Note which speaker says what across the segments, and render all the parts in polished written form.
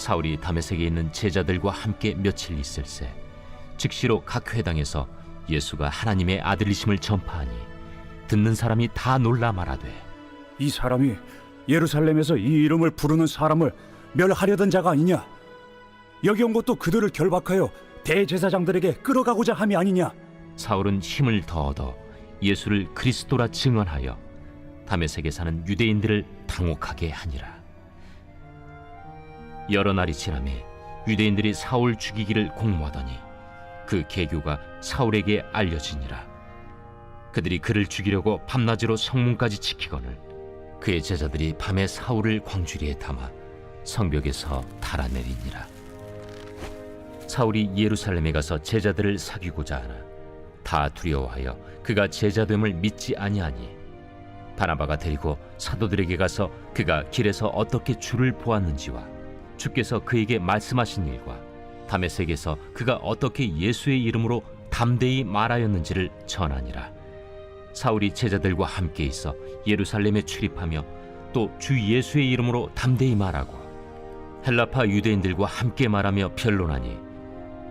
Speaker 1: 사울이 다메섹에 있는 제자들과 함께 며칠 있을새 즉시로 각 회당에서 예수가 하나님의 아들이심을 전파하니 듣는 사람이 다 놀라 말하되
Speaker 2: 이 사람이 예루살렘에서 이 이름을 부르는 사람을 멸하려던 자가 아니냐? 여기 온 것도 그들을 결박하여 대제사장들에게 끌어가고자 함이 아니냐?
Speaker 1: 사울은 힘을 더 얻어 예수를 그리스도라 증언하여 다메섹에 사는 유대인들을 당혹하게 하니라. 여러 날이 지나매 유대인들이 사울 죽이기를 공모하더니 그 계교가 사울에게 알려지니라. 그들이 그를 죽이려고 밤낮으로 성문까지 지키거늘 그의 제자들이 밤에 사울을 광주리에 담아 성벽에서 달아내리니라. 사울이 예루살렘에 가서 제자들을 사귀고자 하나 다 두려워하여 그가 제자됨을 믿지 아니하니 바나바가 데리고 사도들에게 가서 그가 길에서 어떻게 주를 보았는지와 주께서 그에게 말씀하신 일과 다메섹에서 그가 어떻게 예수의 이름으로 담대히 말하였는지를 전하니라. 사울이 제자들과 함께 있어 예루살렘에 출입하며 또 주 예수의 이름으로 담대히 말하고 헬라파 유대인들과 함께 말하며 변론하니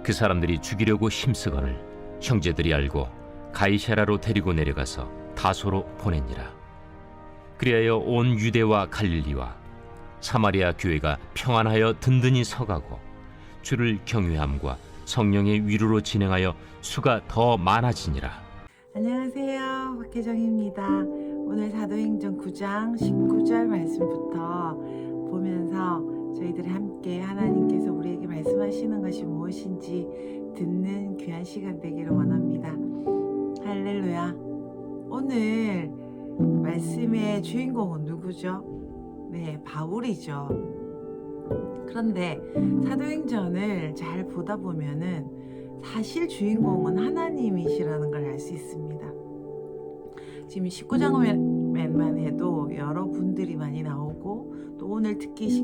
Speaker 1: 그 사람들이 죽이려고 힘쓰거늘 형제들이 알고 가이사랴로 데리고 내려가서 다소로 보내니라. 그리하여 온 유대와 갈릴리와 사마리아 교회가 평안하여 든든히 서가고 주를 경외함과 성령의 위로로 진행하여 수가 더 많아지니라.
Speaker 3: 안녕하세요, 박혜정입니다. 오늘 사도행전 9장 19절 말씀부터 보면서 저희들이 함께 하나님께서 우리에게 말씀하시는 것이 무엇인지 듣는 귀한 시간 되기를 원합니다. 할렐루야. 오늘 말씀의 주인공은 누구죠? 네, 바울이죠. 그런데 사도행전을 잘 보다 보면은 사실 주인공은 하나님이시라는 걸 알 수 있습니다. 지금 19장만 해도 여러 분들이 많이 나오고 또 오늘 특히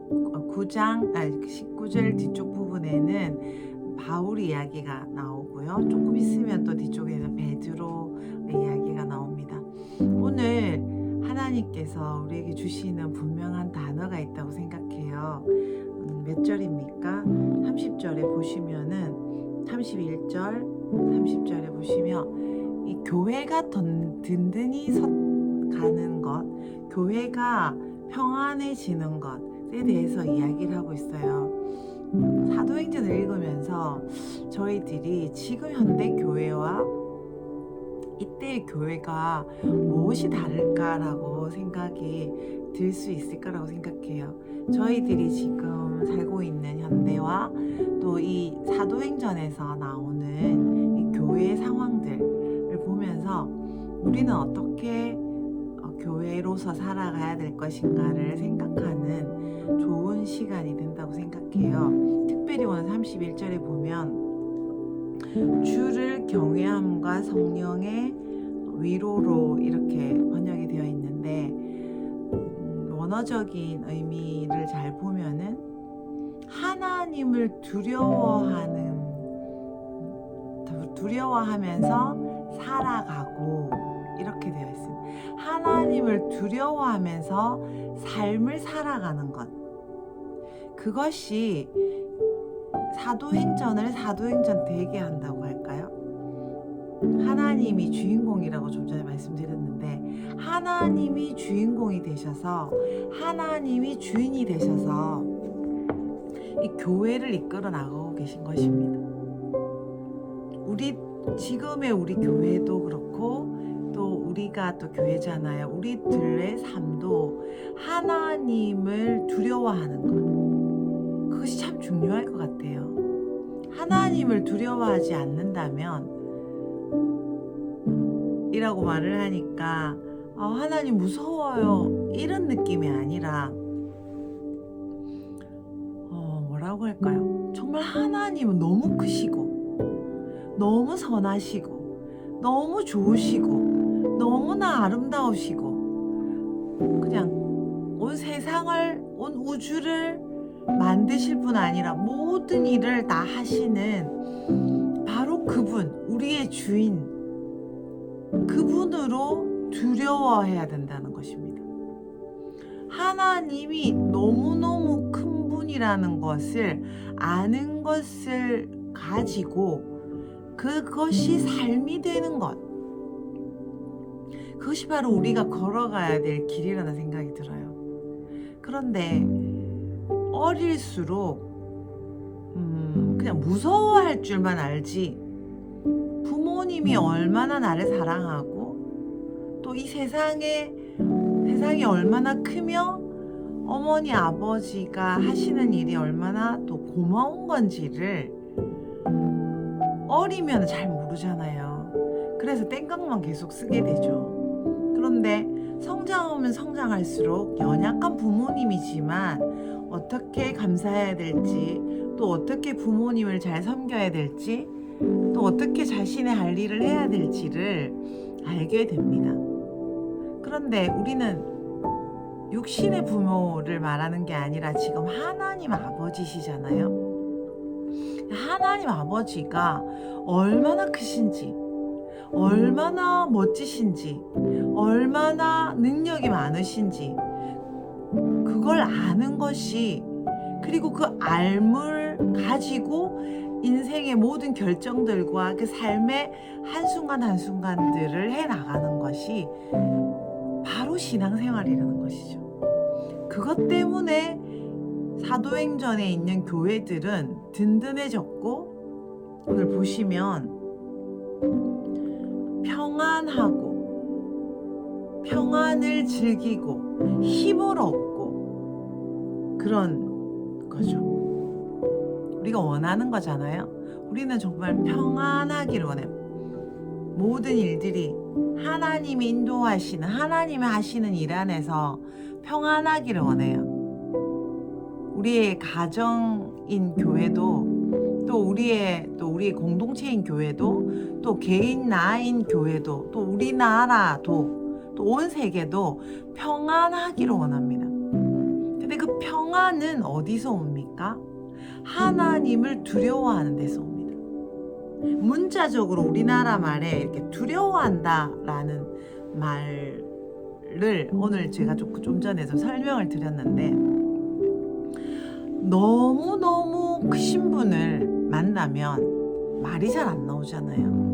Speaker 3: 19절 뒤쪽 부분에는 바울 이야기가 나오고요. 조금 있으면 또 뒤쪽에는 베드로의 이야기가 나옵니다. 오늘 하나님께서 우리에게 주시는 분명한 단어가 있다고 생각해요. 몇 절입니까? 30절에 보시면은 31절, 30절에 보시면 이 교회가 든든히 가는 것, 교회가 평안해지는 것에 대해서 이야기를 하고 있어요. 사도행전을 읽으면서 저희들이 지금 현대 교회와 이때의 교회가 무엇이 다를까라고 생각이 들 수 있을까라고 생각해요. 저희들이 지금 살고 있는 현대와 또 이 사도행전에서 나오는 이 교회의 상황들을 보면서 우리는 어떻게 교회로서 살아가야 될 것인가를 생각하는 좋은 시간이 된다고 생각해요. 특별히 오늘 31절에 보면 주를 경외함과 성령의 위로로 이렇게 번역이 되어 있는데 원어적인 의미를 잘 보면은 하나님을 두려워하면서 살아가고 이렇게 되어 있습니다. 하나님을 두려워하면서 삶을 살아가는 것, 그것이 사도행전을 사도행전 되게 한다고 할까요? 하나님이 주인공이라고 좀 전에 말씀드렸는데 하나님이 주인공이 되셔서 하나님이 주인이 되셔서 이 교회를 이끌어 나가고 계신 것입니다. 지금의 우리 교회도 그렇고 또 우리가 또 교회잖아요. 우리들의 삶도 하나님을 두려워하는 것, 그것이 참 중요할 것 같아요. 하나님을 두려워하지 않는다면 이라고 말을 하니까 하나님 무서워요 이런 느낌이 아니라 뭐라고 할까요? 정말 하나님은 너무 크시고 너무 선하시고 너무 좋으시고 너무나 아름다우시고 그냥 온 세상을 온 우주를 만드실 뿐 아니라 모든 일을 다 하시는 바로 그분, 우리의 주인, 그분으로 두려워해야 된다는 것입니다. 하나님이 너무너무 큰 분이라고 무엇이라는 것을 아는 것을 가지고 그것이 삶이 되는 것, 그것이 바로 우리가 걸어가야 될 길이라는 생각이 들어요. 그런데 어릴수록 그냥 무서워할 줄만 알지, 부모님이 얼마나 나를 사랑하고 또 이 세상이 얼마나 크며 어머니 아버지가 하시는 일이 얼마나 또 고마운 건지를 어리면 잘 모르잖아요. 그래서 땡깡만 계속 쓰게 되죠. 그런데 성장하면 성장할수록 연약한 부모님이지만 어떻게 감사해야 될지, 또 어떻게 부모님을 잘 섬겨야 될지, 또 어떻게 자신의 할 일을 해야 될지를 알게 됩니다. 그런데 우리는 육신의 부모를 말하는 게 아니라 지금 하나님 아버지시잖아요. 하나님 아버지가 얼마나 크신지, 얼마나 멋지신지, 얼마나 능력이 많으신지, 그걸 아는 것이, 그리고 그 알물 가지고 인생의 모든 결정들과 그 삶의 한순간 한순간들을 해나가는 것이 바로 신앙생활이라는 것이죠. 그것 때문에 사도행전에 있는 교회들은 든든해졌고, 오늘 보시면 평안하고 평안을 즐기고 힘을 얻고 그런 거죠. 우리가 원하는 거잖아요. 우리는 정말 평안하기를 원해요. 모든 일들이 하나님이 인도하시는, 하나님이 하시는 일 안에서 평안하기를 원해요. 우리의 가정인 교회도, 또 우리의 공동체인 교회도, 또 개인 나인 교회도, 또 우리나라도, 또 온 세계도 평안하기를 원합니다. 근데 그 평안은 어디서 옵니까? 하나님을 두려워하는 데서 옵니다. 문자적으로 우리나라 말에 이렇게 두려워한다라는 말을 오늘 제가 좀 전에 좀 설명을 드렸는데, 너무너무 크신 분을 만나면 말이 잘 안 나오잖아요.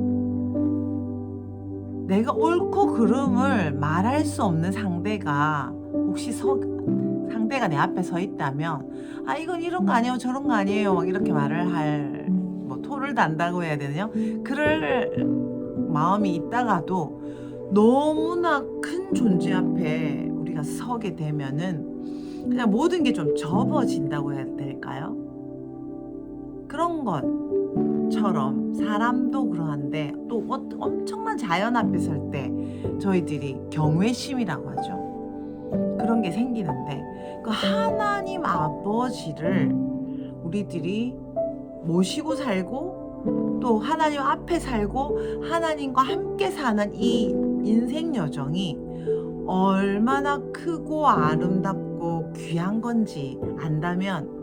Speaker 3: 내가 옳고 그름을 말할 수 없는 상대가 혹시 상대가 내 앞에 서 있다면, 아 이건 이런 거 아니에요, 저런 거 아니에요, 막 이렇게 말을 할, 뭐 토를 단다고 해야 되나요? 그럴 마음이 있다가도 너무나 큰 존재 앞에 우리가 서게 되면은 그냥 모든 게 좀 접어진다고 해야 될까요? 그런 것처럼 사람도 그러한데, 또 엄청난 자연 앞에 설 때 저희들이 경외심이라고 하죠. 그런 게 생기는데, 그 하나님 아버지를 우리들이 모시고 살고, 또 하나님 앞에 살고 하나님과 함께 사는 이 인생 여정이 얼마나 크고 아름답고 귀한 건지 안다면,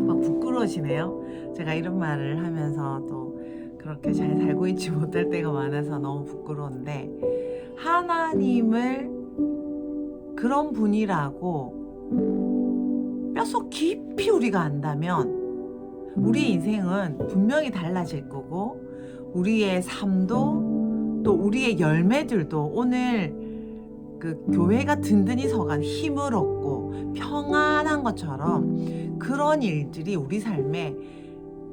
Speaker 3: 막 부끄러워지네요. 제가 이런 말을 하면서 또 그렇게 잘 살고 있지 못할 때가 많아서 너무 부끄러운데, 하나님을 그런 분이라고 뼛속 깊이 우리가 안다면 우리의 인생은 분명히 달라질 거고, 우리의 삶도 또 우리의 열매들도 오늘 그 교회가 든든히 서간 힘을 얻고 평안한 것처럼 그런 일들이 우리 삶에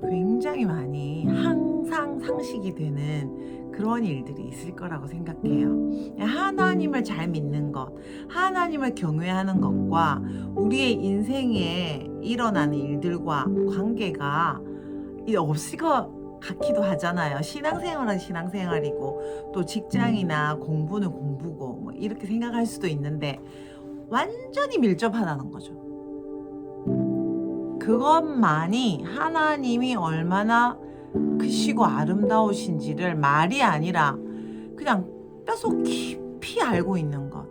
Speaker 3: 굉장히 많이 항상 상식이 되는 그런 일들이 있을 거라고 생각해요. 하나님을 잘 믿는 것, 하나님을 경외하는 것과 우리의 인생에 일어나는 일들과 관계가 없을 것 같기도 하잖아요. 신앙생활은 신앙생활이고 또 직장이나 공부는 공부고 뭐 이렇게 생각할 수도 있는데, 완전히 밀접하다는 거죠. 그것만이 하나님이 얼마나 크시고 아름다우신지를 말이 아니라 그냥 뼛속 깊이 알고 있는 것,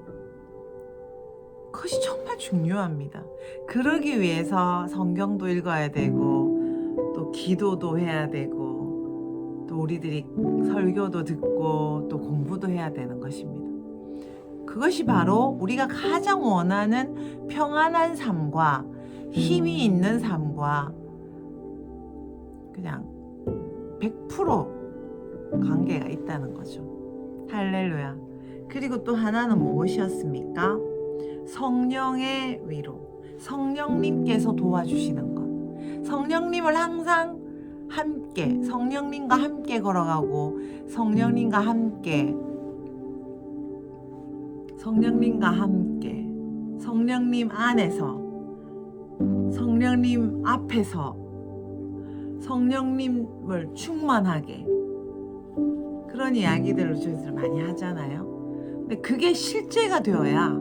Speaker 3: 그것이 정말 중요합니다. 그러기 위해서 성경도 읽어야 되고, 또 기도도 해야 되고, 또 우리들이 설교도 듣고 또 공부도 해야 되는 것입니다. 그것이 바로 우리가 가장 원하는 평안한 삶과 힘이 있는 삶과 그냥 100% 관계가 있다는 거죠. 할렐루야. 그리고 또 하나는 무엇이었습니까? 성령의 위로. 성령님께서 도와주시는 것. 성령님을 항상 함께, 성령님과 함께 걸어가고, 성령님과 함께, 성령님 안에서, 성령님 앞에서, 성령님을 충만하게, 그런 이야기들을 저희들 많이 하잖아요. 근데 그게 실제가 되어야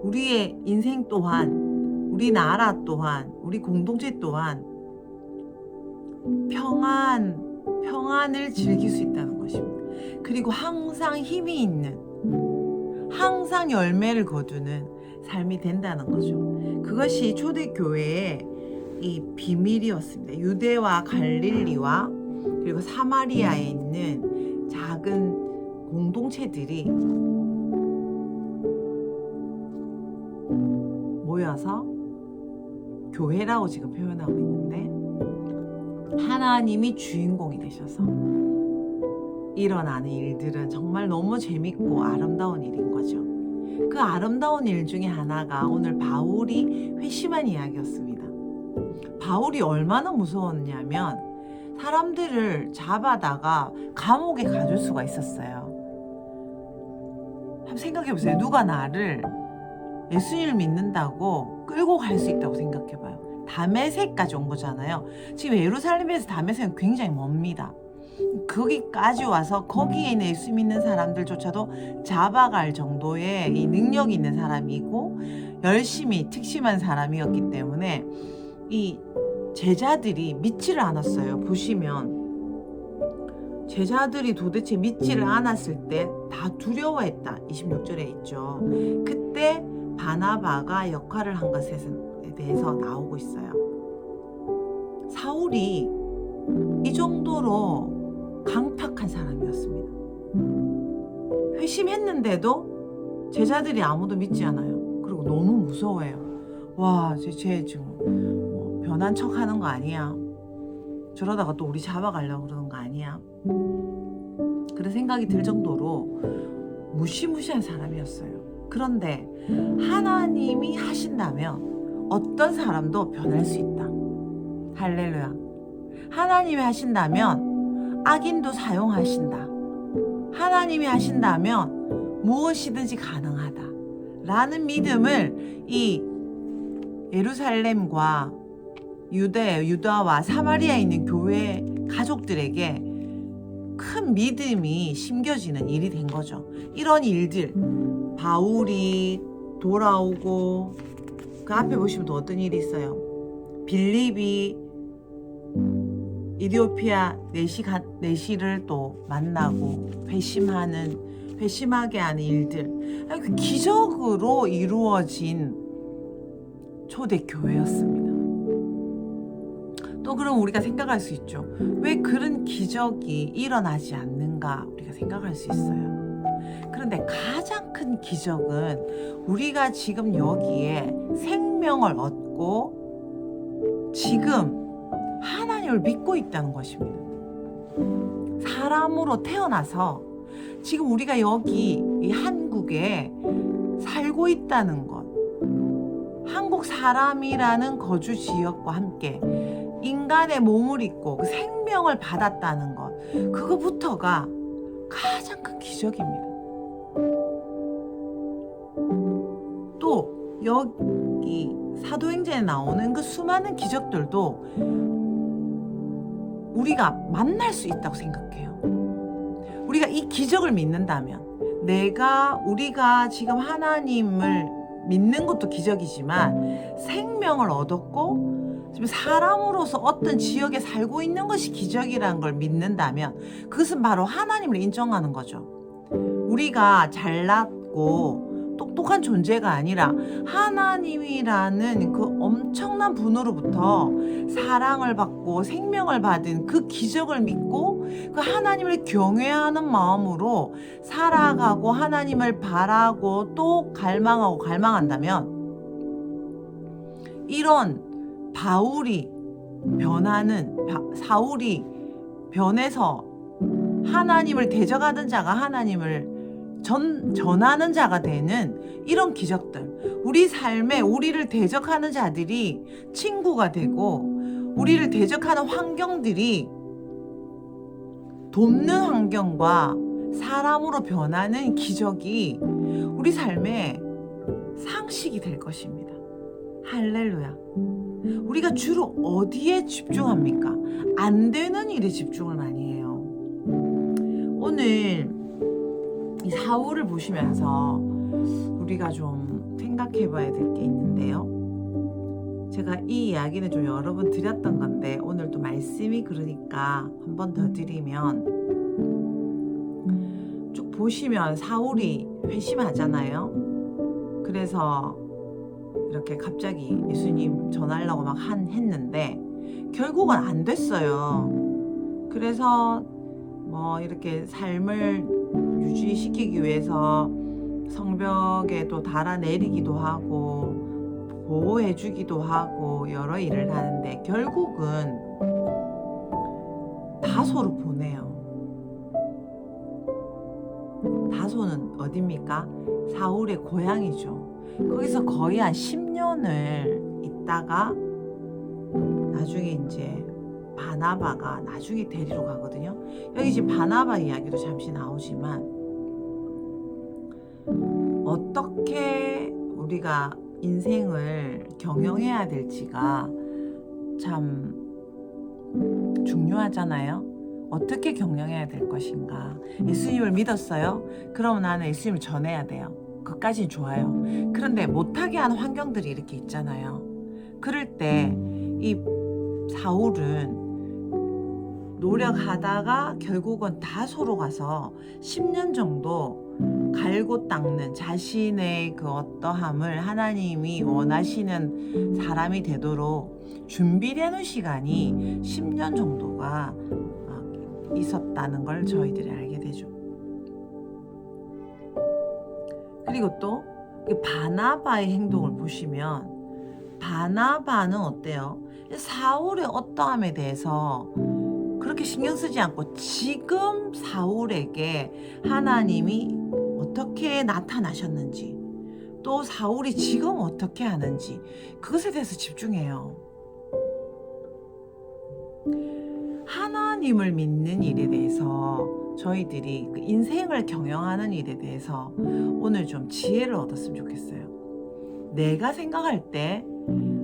Speaker 3: 우리의 인생 또한, 우리 나라 또한, 우리 공동체 또한 평안을 즐길 수 있다는 것입니다. 그리고 항상 힘이 있는, 항상 열매를 거두는 삶이 된다는 거죠. 그것이 초대교회의 이 비밀이었습니다. 유대와 갈릴리와 그리고 사마리아에 있는 작은 공동체들이 모여서 교회라고 지금 표현하고 있는데, 하나님이 주인공이 되셔서 일어나는 일들은 정말 너무 재밌고 아름다운 일인 거죠. 그 아름다운 일 중에 하나가 오늘 바울이 회심한 이야기였습니다. 바울이 얼마나 무서웠냐면 사람들을 잡아다가 감옥에 가둘 수가 있었어요. 한번 생각해보세요. 누가 나를 예수님을 믿는다고 끌고 갈 수 있다고 생각해봐요. 다메섹까지 온 거잖아요. 지금 예루살렘에서 다메섹은 굉장히 멉니다. 거기까지 와서 거기에 있는 예수 믿는 사람들조차도 잡아갈 정도의 이 능력이 있는 사람이고 열심히 특심한 사람이었기 때문에 이 제자들이 믿지를 않았어요. 보시면 제자들이 도대체 믿지를 않았을 때 다 두려워했다. 26절에 있죠. 그때 바나바가 역할을 한 것에 대해서 나오고 있어요. 사울이 이 정도로 강팍한 사람이었습니다. 회심했는데도 제자들이 아무도 믿지 않아요. 그리고 너무 무서워해요. 와, 쟤 지금 변한 척 하는 거 아니야? 저러다가 또 우리 잡아가려고 그러는 거 아니야? 그런 생각이 들 정도로 무시무시한 사람이었어요. 그런데 하나님이 하신다면 어떤 사람도 변할 수 있다. 할렐루야. 하나님이 하신다면 악인도 사용하신다. 하나님이 하신다면 무엇이든지 가능하다. 라는 믿음을 이 예루살렘과 유다와 사마리아에 있는 교회 가족들에게 큰 믿음이 심겨지는 일이 된 거죠. 이런 일들, 바울이 돌아오고 그 앞에 보시면 또 어떤 일이 있어요. 빌립이 이디오피아 내시를 또 만나고 회심하게 하는 일들, 그 기적으로 이루어진 초대교회였습니다. 또 그럼 우리가 생각할 수 있죠. 왜 그런 기적이 일어나지 않는가 우리가 생각할 수 있어요. 그런데 가장 큰 기적은 우리가 지금 여기에 생명을 얻고 지금 하나님을 믿고 있다는 것입니다. 사람으로 태어나서 지금 우리가 여기 이 한국에 살고 있다는 것, 한국 사람이라는 거주 지역과 함께 인간의 몸을 입고 그 생명을 받았다는 것, 그거부터가 가장 큰 기적입니다. 또 여기 사도행전에 나오는 그 수많은 기적들도 우리가 만날 수 있다고 생각해요. 우리가 이 기적을 믿는다면, 우리가 지금 하나님을 믿는 것도 기적이지만 생명을 얻었고 지금 사람으로서 어떤 지역에 살고 있는 것이 기적이라는 걸 믿는다면 그것은 바로 하나님을 인정하는 거죠. 우리가 잘났고 똑똑한 존재가 아니라 하나님이라는 그 엄청난 분으로부터 사랑을 받고 생명을 받은 그 기적을 믿고 그 하나님을 경외하는 마음으로 살아가고 하나님을 바라고 또 갈망한다면 이런 바울이 변하는 사울이 변해서 하나님을 대적하던 자가 하나님을 전하는 자가 되는 이런 기적들, 우리 삶에 우리를 대적하는 자들이 친구가 되고 우리를 대적하는 환경들이 돕는 환경과 사람으로 변하는 기적이 우리 삶에 상식이 될 것입니다. 할렐루야. 우리가 주로 어디에 집중합니까? 안 되는 일에 집중을 많이 해요. 오늘 이 사울을 보시면서 우리가 좀 생각해 봐야 될 게 있는데요. 제가 이 이야기는 좀 여러 번 드렸던 건데 오늘 또 말씀이 그러니까 한 번 더 드리면, 쭉 보시면 사울이 회심하잖아요. 그래서 이렇게 갑자기 예수님 전하려고 막 했는데 결국은 안 됐어요. 그래서 뭐 이렇게 삶을 유지시키기 위해서 성벽에 또 달아내리기도 하고 보호해주기도 하고 여러 일을 하는데 결국은 다소로 보내요. 다소는 어딥니까? 사울의 고향이죠. 거기서 거의 한 10년을 있다가 나중에 이제 바나바가 나중에 데리러 가거든요. 여기 지금 바나바 이야기도 잠시 나오지만 어떻게 우리가 인생을 경영해야 될지가 참 중요하잖아요. 어떻게 경영해야 될 것인가. 예수님을 믿었어요? 그럼 나는 예수님을 전해야 돼요. 그까진 좋아요. 그런데 못하게 하는 환경들이 이렇게 있잖아요. 그럴 때 이 사울은 노력하다가 결국은 다소로 가서 10년 정도 갈고 닦는 자신의 그 어떠함을 하나님이 원하시는 사람이 되도록 준비되는 시간이 10년 정도가 있었다는 걸 저희들이 알게 되죠. 그리고 또 바나바의 행동을 보시면 바나바는 어때요? 사울의 어떠함에 대해서 그렇게 신경 쓰지 않고 지금 사울에게 하나님이 어떻게 나타나셨는지, 또 사울이 지금 어떻게 하는지 그것에 대해서 집중해요. 하나님을 믿는 일에 대해서 저희들이 그 인생을 경영하는 일에 대해서 오늘 좀 지혜를 얻었으면 좋겠어요. 내가 생각할 때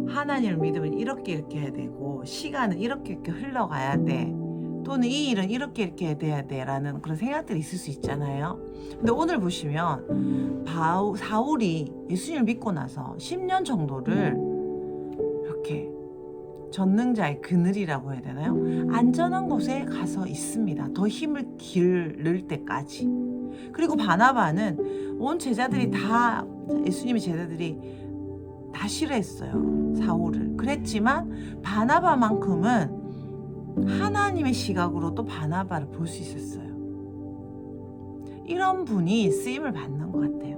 Speaker 3: 하나님을 믿으면 이렇게 해야 되고 시간은 이렇게 흘러가야 돼, 또는 이 일은 이렇게 돼야 돼 라는 그런 생각들이 있을 수 있잖아요. 근데 오늘 보시면 사울이 예수님을 믿고 나서 10년 정도를 이렇게 전능자의 그늘이라고 해야 되나요? 안전한 곳에 가서 있습니다. 더 힘을 기를 때까지. 그리고 바나바는 온 제자들이 다, 예수님의 제자들이 다 싫어했어요. 사울을. 그랬지만 바나바만큼은 하나님의 시각으로 또 바나바를 볼 수 있었어요. 이런 분이 쓰임을 받는 것 같아요.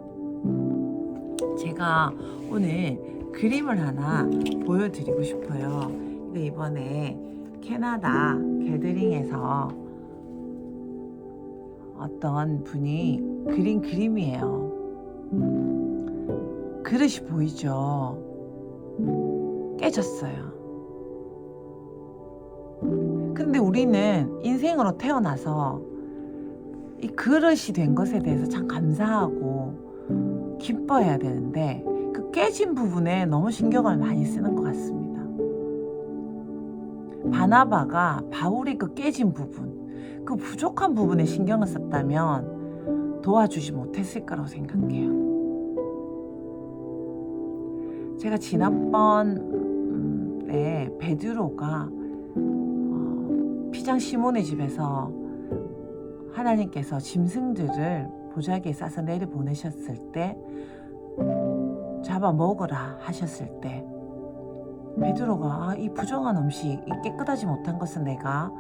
Speaker 3: 제가 오늘 그림을 하나 보여드리고 싶어요. 이거 이번에 캐나다 게더링에서 어떤 분이 그린 그림이에요. 그릇이 보이죠? 깨졌어요. 근데 우리는 인생으로 태어나서 이 그릇이 된 것에 대해서 참 감사하고 기뻐해야 되는데 그 깨진 부분에 너무 신경을 많이 쓰는 것 같습니다. 바나바가 바울이 그 깨진 부분, 그 부족한 부분에 신경을 썼다면 도와주지 못했을 거라고 생각해요. 제가 지난번에 베드로가 피장 시몬의 집에서 하나님께서 짐승들을 보자기에 싸서 내려보내셨을 때 잡아 먹으라 하셨을 때 베드로가 이 부정한 음식, 이 깨끗하지 못한 것은 내가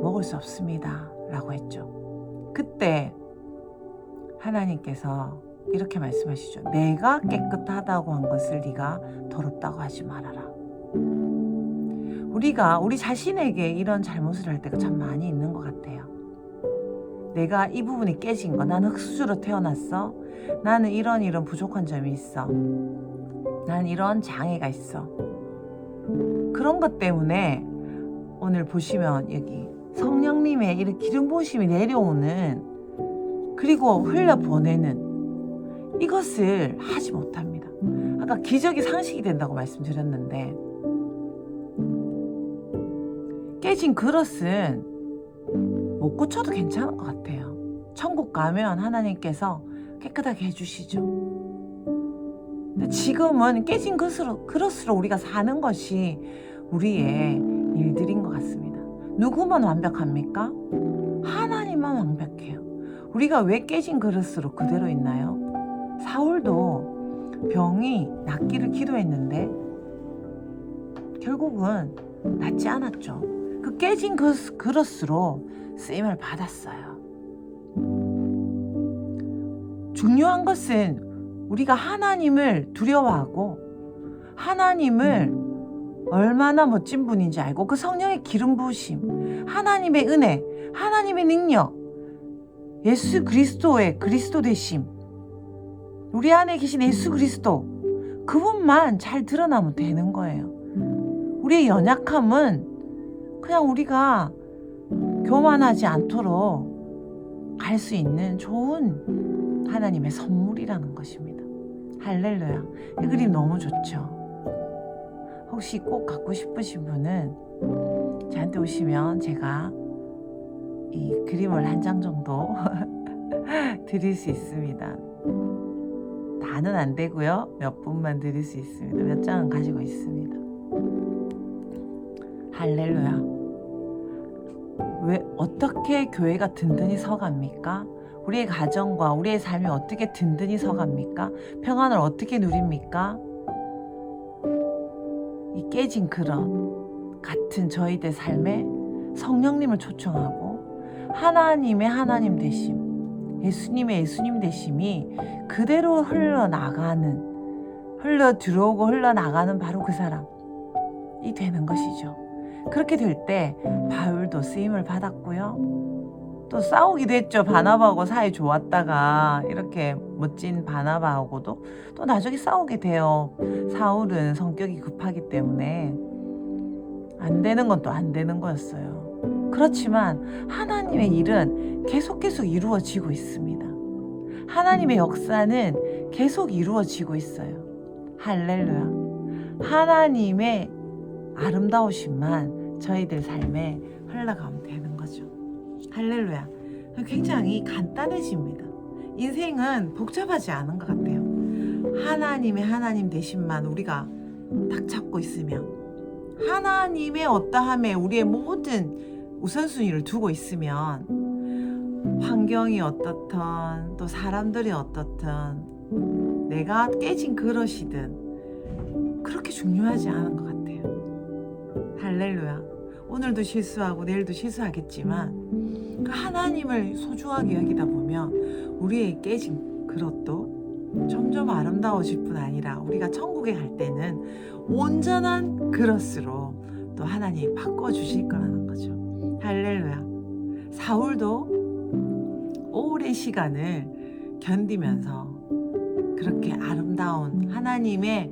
Speaker 3: 먹을 수 없습니다 라고 했죠. 그때 하나님께서 이렇게 말씀하시죠. 내가 깨끗하다고 한 것을 네가 더럽다고 하지 말아라. 우리가 우리 자신에게 이런 잘못을 할 때가 참 많이 있는 것 같아요. 내가 이 부분이 깨진 거, 나는 흙수저로 태어났어. 나는 이런 부족한 점이 있어. 나는 이런 장애가 있어. 그런 것 때문에 오늘 보시면 여기 성령님의 이런 기름 부으심이 내려오는, 그리고 흘려보내는 이것을 하지 못합니다. 아까 기적이 상식이 된다고 말씀드렸는데, 깨진 그릇은 못 고쳐도 괜찮은 것 같아요. 천국 가면 하나님께서 깨끗하게 해주시죠. 근데 지금은 깨진 그릇으로 우리가 사는 것이 우리의 일들인 것 같습니다. 누구만 완벽합니까? 하나님만 완벽해요. 우리가 왜 깨진 그릇으로 그대로 있나요? 사울도 병이 낫기를 기도했는데 결국은 낫지 않았죠. 그 깨진 그릇으로 쓰임을 받았어요. 중요한 것은 우리가 하나님을 두려워하고 하나님을 얼마나 멋진 분인지 알고, 그 성령의 기름 부으심, 하나님의 은혜, 하나님의 능력, 예수 그리스도의 그리스도 되심, 우리 안에 계신 예수 그리스도, 그분만 잘 드러나면 되는 거예요. 우리의 연약함은 그냥 우리가 교만하지 않도록 갈 수 있는 좋은 하나님의 선물이라는 것입니다. 할렐루야. 이 그림 너무 좋죠. 혹시 꼭 갖고 싶으신 분은 저한테 오시면 제가 이 그림을 한 장 정도 드릴 수 있습니다. 다는 안 되고요. 몇 분만 드릴 수 있습니다. 몇 장은 가지고 있습니다. 할렐루야. 왜 어떻게 교회가 든든히 서갑니까? 우리의 가정과 우리의 삶이 어떻게 든든히 서갑니까? 평안을 어떻게 누립니까? 이 깨진 그릇 같은 저희들 삶에 성령님을 초청하고 하나님의 하나님 되심, 예수님의 예수님 되심이 그대로 흘러 들어오고 흘러나가는 바로 그 사람이 되는 것이죠. 그렇게 될 때 바울도 쓰임을 받았고요. 또 싸우기도 했죠. 바나바하고 사이 좋았다가 이렇게 멋진 바나바하고도 또 나중에 싸우게 돼요. 사울은 성격이 급하기 때문에 안 되는 건 또 안 되는 거였어요. 그렇지만 하나님의 일은 계속 이루어지고 있습니다. 하나님의 역사는 계속 이루어지고 있어요. 할렐루야. 하나님의 아름다우심만 저희들 삶에 흘러가면 되는 거죠. 할렐루야. 굉장히 간단해집니다. 인생은 복잡하지 않은 것 같아요. 하나님의 하나님 되심만 우리가 딱 잡고 있으면, 하나님의 어떠함에 우리의 모든 우선순위를 두고 있으면, 환경이 어떻든 또 사람들이 어떻든 내가 깨진 그릇이든 그렇게 중요하지 않은 것 같아요. 할렐루야. 오늘도 실수하고 내일도 실수하겠지만 그 하나님을 소중하게 여기다 보면 우리의 깨진 그릇도 점점 아름다워질 뿐 아니라 우리가 천국에 갈 때는 온전한 그릇으로 또 하나님이 바꿔주실 거라는 거죠. 할렐루야. 사울도 오랜 시간을 견디면서 그렇게 아름다운 하나님의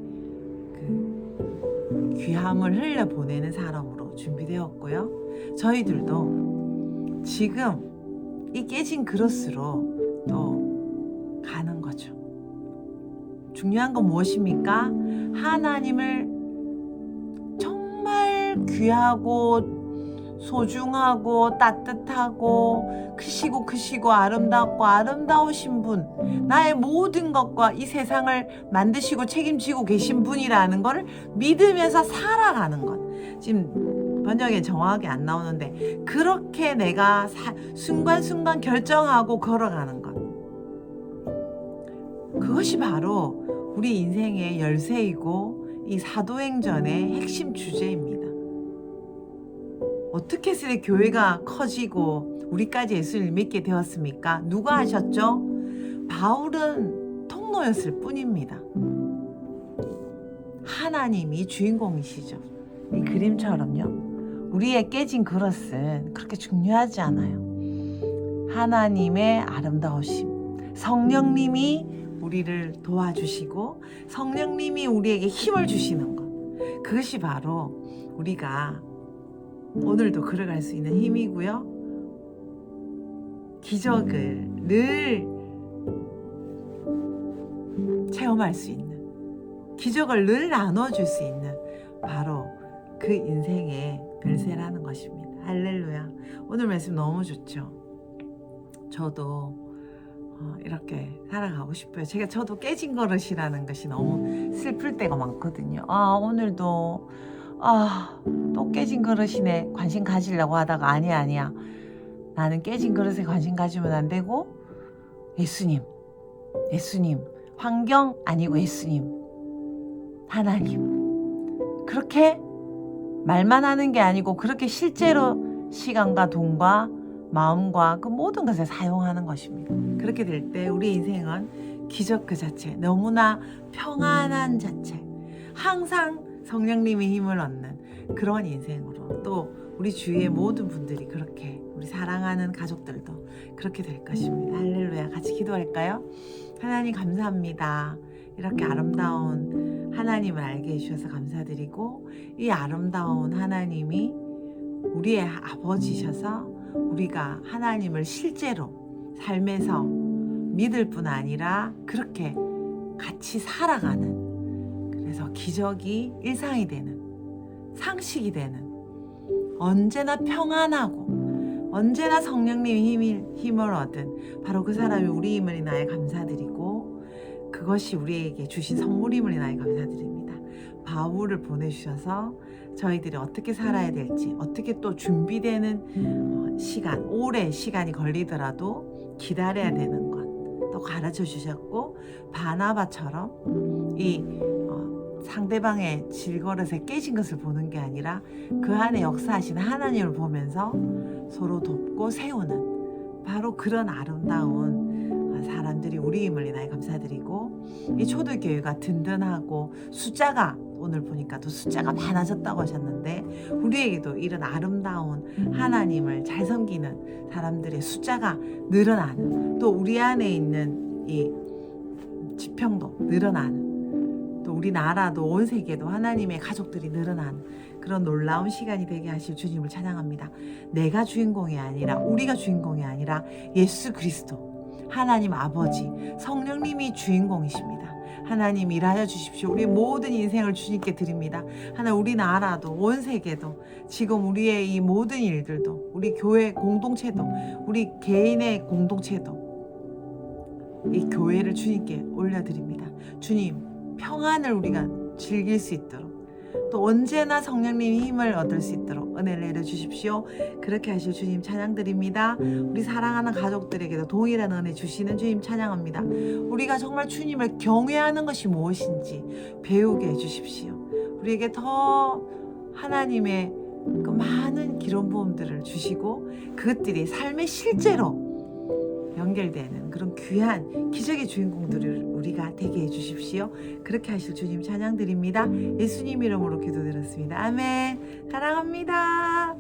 Speaker 3: 그 귀함을 흘려보내는 사람으로 준비되었고요. 저희들도 지금 이 깨진 그릇으로 또 가는 거죠. 중요한 건 무엇입니까? 하나님을 정말 귀하고 소중하고 따뜻하고 크시고 아름답고 아름다우신 분, 나의 모든 것과 이 세상을 만드시고 책임지고 계신 분이라는 것을 믿으면서 살아가는 것. 지금 번역에 정확하게 안 나오는데 그렇게 내가 순간순간 결정하고 걸어가는 것, 그것이 바로 우리 인생의 열쇠이고 이 사도행전의 핵심 주제입니다. 어떻게 해서 교회가 커지고 우리까지 예수를 믿게 되었습니까? 누가 하셨죠? 바울은 통로였을 뿐입니다. 하나님이 주인공이시죠. 이 그림처럼요. 우리의 깨진 그릇은 그렇게 중요하지 않아요. 하나님의 아름다우심, 성령님이 우리를 도와주시고 성령님이 우리에게 힘을 주시는 것, 그것이 바로 우리가 오늘도 걸어갈 수 있는 힘이고요. 기적을 늘 체험할 수 있는, 기적을 늘 나눠줄 수 있는 바로 그 인생의 별세라는 것입니다. 할렐루야. 오늘 말씀 너무 좋죠. 저도 이렇게 살아가고 싶어요. 저도 깨진 그릇이라는 것이 너무 슬플 때가 많거든요. 오늘도 또 깨진 그릇이네. 관심 가지려고 하다가 아니야. 나는 깨진 그릇에 관심 가지면 안 되고 예수님, 환경 아니고 예수님, 하나님, 그렇게 말만 하는 게 아니고 그렇게 실제로 시간과 돈과 마음과 그 모든 것을 사용하는 것입니다. 그렇게 될 때 우리 인생은 기적 그 자체, 너무나 평안한 자체, 항상 성령님의 힘을 얻는 그런 인생으로, 또 우리 주위의 모든 분들이 그렇게, 우리 사랑하는 가족들도 그렇게 될 것입니다. 할렐루야. 같이 기도할까요? 하나님 감사합니다. 이렇게 아름다운 하나님을 알게 해주셔서 감사드리고, 이 아름다운 하나님이 우리의 아버지셔서 우리가 하나님을 실제로 삶에서 믿을 뿐 아니라 그렇게 같이 살아가는, 그래서 기적이 일상이 되는, 상식이 되는, 언제나 평안하고 언제나 성령님의 힘을 얻은 바로 그 사람이 우리임을 인하여 감사드리고, 그것이 우리에게 주신 선물임을 인하여 감사드립니다. 바울을 보내주셔서 저희들이 어떻게 살아야 될지, 어떻게 또 준비되는 시간, 오래 시간이 걸리더라도 기다려야 되는 것 또 가르쳐 주셨고, 바나바처럼 이 상대방의 질그릇에 깨진 것을 보는 게 아니라 그 안에 역사하시는 하나님을 보면서 서로 돕고 세우는 바로 그런 아름다운 사람들이 우리임을 인하여 감사드리고, 이 초대교회가 든든하고 숫자가, 오늘 보니까 또 숫자가 많아졌다고 하셨는데, 우리에게도 이런 아름다운 하나님을 잘 섬기는 사람들의 숫자가 늘어나는, 또 우리 안에 있는 이 지평도 늘어나는, 또 우리나라도 온 세계도 하나님의 가족들이 늘어나는 그런 놀라운 시간이 되게 하실 주님을 찬양합니다. 내가 주인공이 아니라, 우리가 주인공이 아니라 예수 그리스도, 하나님 아버지, 성령님이 주인공이십니다. 하나님 일하여 주십시오. 우리 모든 인생을 주님께 드립니다. 하나님, 우리나라도 온 세계도, 지금 우리의 이 모든 일들도, 우리 교회 공동체도, 우리 개인의 공동체도, 이 교회를 주님께 올려드립니다. 주님, 평안을 우리가 즐길 수 있도록, 또 언제나 성령님의 힘을 얻을 수 있도록 은혜를 내려주십시오. 그렇게 하실 주님 찬양드립니다. 우리 사랑하는 가족들에게도 동일한 은혜 주시는 주님 찬양합니다. 우리가 정말 주님을 경외하는 것이 무엇인지 배우게 해주십시오. 우리에게 더 하나님의 그 많은 기름 부음들을 주시고, 그것들이 삶의 실제로 연결되는 그런 귀한 기적의 주인공들을 우리가 되게 해주십시오. 그렇게 하실 주님 찬양드립니다. 예수님 이름으로 기도드렸습니다. 아멘. 사랑합니다.